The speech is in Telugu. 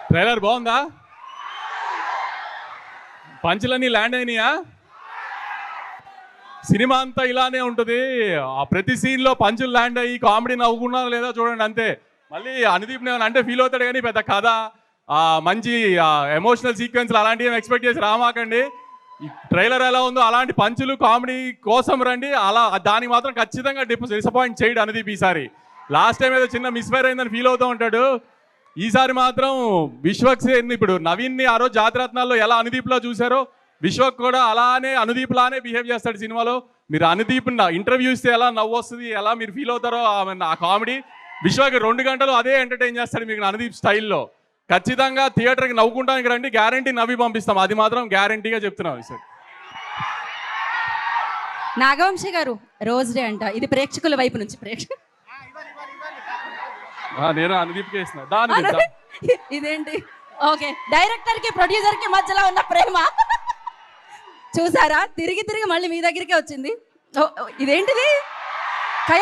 ట్రైలర్ బాగుందా? పంచులన్నీ ల్యాండ్ అయినాయా? సినిమా అంతా ఇలానే ఉంటుంది. ఆ ప్రతి సీన్లో పంచులు ల్యాండ్ అయ్యి కామెడీ నవ్వుకున్నా లేదా చూడండి అంతే. మళ్ళీ అనుదీప్ అంటే ఫీల్ అవుతాడు కానీ పెద్ద కథ మంచి ఎమోషనల్ సీక్వెన్స్లు అలాంటివి ఎక్స్పెక్ట్ చేసి రామాకండి. ఈ ట్రైలర్ ఎలా ఉందో అలాంటి పంచులు కామెడీ కోసం రండి. అలా దానికి మాత్రం ఖచ్చితంగా డిసప్పాయింట్ చేయడు అనుదీప్ ఈసారి. లాస్ట్ టైం ఏదో చిన్న మిస్ఫైర్ అయిందని ఫీల్ అవుతూ ఉంటాడు. ఈసారి మాత్రం విశ్వక్ ఇప్పుడు నవీన్ని ఆ రోజు జాతిరత్నాల్లో ఎలా అనుదీప్లో చూసారో విశ్వక్ కూడా అలానే అనుదీప్ లానే బిహేవ్ చేస్తాడు సినిమాలో. మీరు అనుదీప్ ఇంటర్వ్యూ ఇస్తే ఎలా నవ్వు వస్తుంది, ఎలా మీరు ఫీల్ అవుతారో ఆ కామెడీ విశ్వక్ 2 గంటలు అదే ఎంటర్టైన్ చేస్తాడు మీకు అనుదీప్ స్టైల్లో. ఖచ్చితంగా థియేటర్కి నవ్వుకుంటానికి రండి, గ్యారంటీ నవ్వి పంపిస్తాం, అది మాత్రం గ్యారంటీగా చెప్తున్నాం సార్. నాగవంశి గారు రోజ్ డే అంట, ఇది ప్రేక్షకుల వైపు నుంచి నేను అనుదీప్కే ఇస్తున్నా. ఇదేంటి? ఓకే, డైరెక్టర్ కి ప్రొడ్యూసర్ కి మధ్యలో ఉన్న ప్రేమ చూసారా? తిరిగి మళ్ళీ మీ దగ్గరికే వచ్చింది. ఇదేంటిది?